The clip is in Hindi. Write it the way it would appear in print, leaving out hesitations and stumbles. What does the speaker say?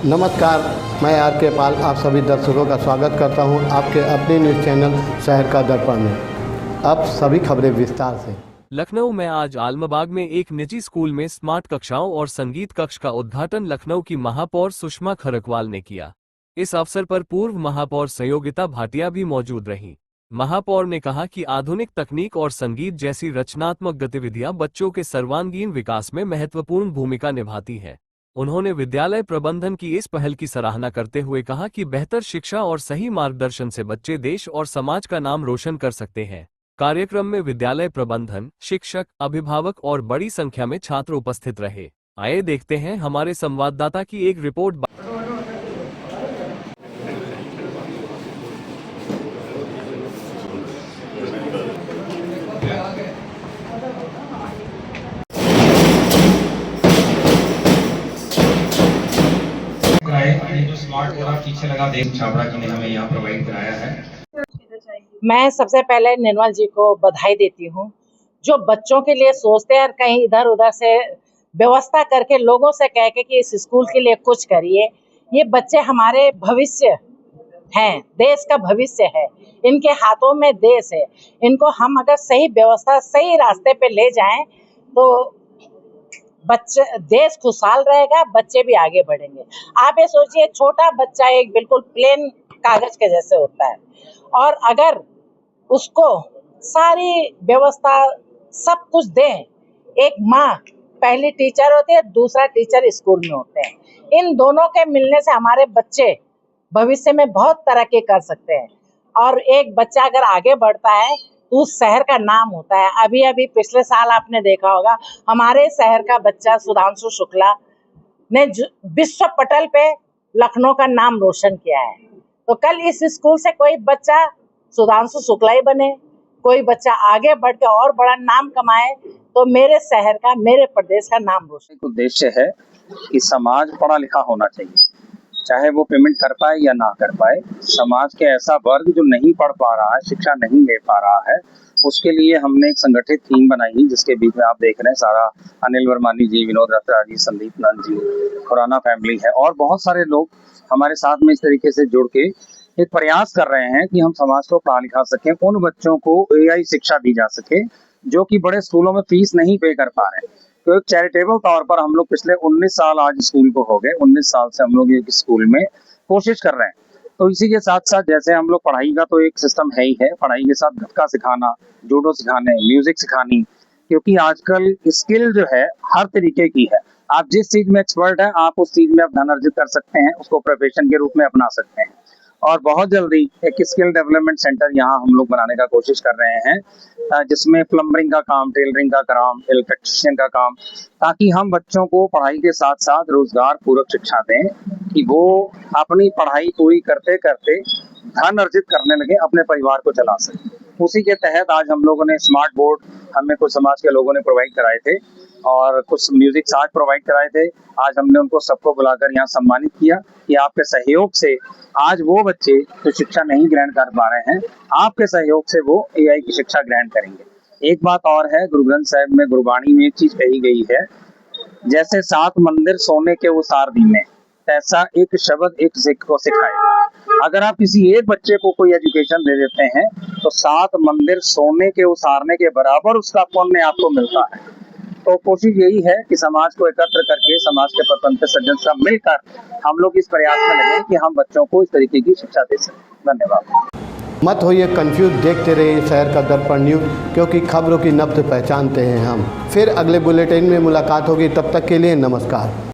नमस्कार, मैं आर के पाल आप सभी दर्शकों का स्वागत करता हूं आपके अपने न्यूज़ चैनल शहर का दर्पण में। अब सभी खबरें विस्तार से। लखनऊ में आज आलमबाग में एक निजी स्कूल में स्मार्ट कक्षाओं और संगीत कक्ष का उद्घाटन लखनऊ की महापौर सुषमा खरकवाल ने किया। इस अवसर पर पूर्व महापौर संयोगिता भाटिया भी मौजूद रहीं। महापौर ने कहा कि आधुनिक तकनीक और संगीत जैसी रचनात्मक गतिविधियां बच्चों के सर्वांगीण विकास में महत्वपूर्ण भूमिका निभाती हैं। उन्होंने विद्यालय प्रबंधन की इस पहल की सराहना करते हुए कहा कि बेहतर शिक्षा और सही मार्गदर्शन से बच्चे देश और समाज का नाम रोशन कर सकते हैं। कार्यक्रम में विद्यालय प्रबंधन, शिक्षक, अभिभावक और बड़ी संख्या में छात्र उपस्थित रहे। आइए देखते हैं हमारे संवाददाता की एक रिपोर्ट। ये जो स्मार्ट बोर्ड आप पीछे लगा देख छाबड़ा जी ने हमें यहाँ प्रोवाइड कराया है। मैं सबसे पहले निर्मल जी को बधाई देती हूँ जो बच्चों के लिए सोचते हैं और कहीं इधर उधर से व्यवस्था करके लोगों से कह के कि इस स्कूल के लिए कुछ करिए। ये बच्चे हमारे भविष्य हैं, देश का भविष्य है, इनके हाथों में देश है। इनको हम अगर सही व्यवस्था सही रास्ते पे ले जाएं तो बच्चे देश खुशहाल रहेगा, बच्चे भी आगे बढ़ेंगे। आप ये सोचिए, छोटा बच्चा एक बिल्कुल प्लेन कागज के जैसे होता है और अगर उसको सारी व्यवस्था सब कुछ दें, एक माँ पहली टीचर होती है, दूसरा टीचर स्कूल में होते हैं। इन दोनों के मिलने से हमारे बच्चे भविष्य में बहुत तरक्की कर सकते हैं और एक बच्चा अगर आगे बढ़ता है तो उस शहर का नाम होता है। अभी अभी पिछले साल आपने देखा होगा हमारे शहर का बच्चा सुधांशु शुक्ला ने विश्व पटल पे लखनऊ का नाम रोशन किया है। तो कल इस स्कूल से कोई बच्चा सुधांशु शुक्ला ही बने, कोई बच्चा आगे बढ़ के और बड़ा नाम कमाए तो मेरे शहर का, मेरे प्रदेश का नाम रोशन। उद्देश्य है कि समाज पढ़ा लिखा होना चाहिए, चाहे वो पेमेंट कर पाए या ना कर पाए। समाज के ऐसा वर्ग जो नहीं पढ़ पा रहा है, शिक्षा नहीं ले पा रहा है, उसके लिए हमने एक संगठित टीम बनाई जिसके बीच में आप देख रहे हैं सारा अनिल वर्मानी जी, विनोद रत्रा जी, संदीप नंद जी, खुराना फैमिली है और बहुत सारे लोग हमारे साथ में इस तरीके से जुड़ के एक प्रयास कर रहे हैं कि हम समाज को पढ़ा लिखा सकें, उन बच्चों को AI शिक्षा दी जा सके जो कि बड़े स्कूलों में फीस नहीं पे कर पा रहे हैं। तो एक चैरिटेबल तौर पर हम लोग पिछले 19 साल आज स्कूल को हो गए, 19 साल से हम लोग एक स्कूल में कोशिश कर रहे हैं। तो इसी के साथ साथ जैसे हम लोग पढ़ाई का तो एक सिस्टम है ही है, पढ़ाई के साथ गतका सिखाना, जूडो सिखाने, म्यूजिक सिखानी, क्योंकि आजकल स्किल जो है हर तरीके की है। आप जिस चीज में एक्सपर्ट है आप उस चीज में आप धन अर्जित कर सकते हैं, उसको प्रोफेशन के रूप में अपना सकते हैं। और बहुत जल्दी एक स्किल डेवलपमेंट सेंटर यहाँ हम लोग बनाने का कोशिश कर रहे हैं जिसमें प्लम्बरिंग का काम, टेलरिंग का काम, इलेक्ट्रिशियन का काम, ताकि हम बच्चों को पढ़ाई के साथ साथ रोजगार पूरक शिक्षा दें कि वो अपनी पढ़ाई पूरी करते करते धन अर्जित करने लगे, अपने परिवार को चला सके। उसी के तहत आज हम लोगों ने स्मार्ट बोर्ड हमें कुछ समाज के लोगों ने प्रोवाइड कराए थे और कुछ म्यूजिक साज प्रोवाइड कराए थे। आज हमने उनको सबको बुलाकर यहाँ सम्मानित किया कि आपके सहयोग से आज वो बच्चे जो शिक्षा नहीं ग्रहण कर पा रहे हैं, आपके सहयोग से वो AI की शिक्षा ग्रहण करेंगे। एक बात और है, गुरु ग्रंथ साहिब में गुरबाणी में एक चीज कही गई है, जैसे 7 मंदिर सोने के उसार दीने, ऐसा एक शब्द एक सिख को सिखाएगा। अगर आप किसी एक बच्चे को कोई एजुकेशन दे देते हैं तो 7 मंदिर सोने के उसारने के बराबर उसका पुण्य आपको मिलता है। तो कोशिश यही है कि समाज को एकत्र करके, समाज के प्रपंच सज्जन सब मिलकर हम लोग इस प्रयास में लगे कि हम बच्चों को इस तरीके की शिक्षा दे सकें। धन्यवाद। मत होइए कंफ्यूज, देखते रहिए शहर का दर्पण न्यूज़, क्योंकि खबरों की नब्ज पहचानते हैं हम। फिर अगले बुलेटिन में मुलाकात होगी, तब तक के लिए नमस्कार।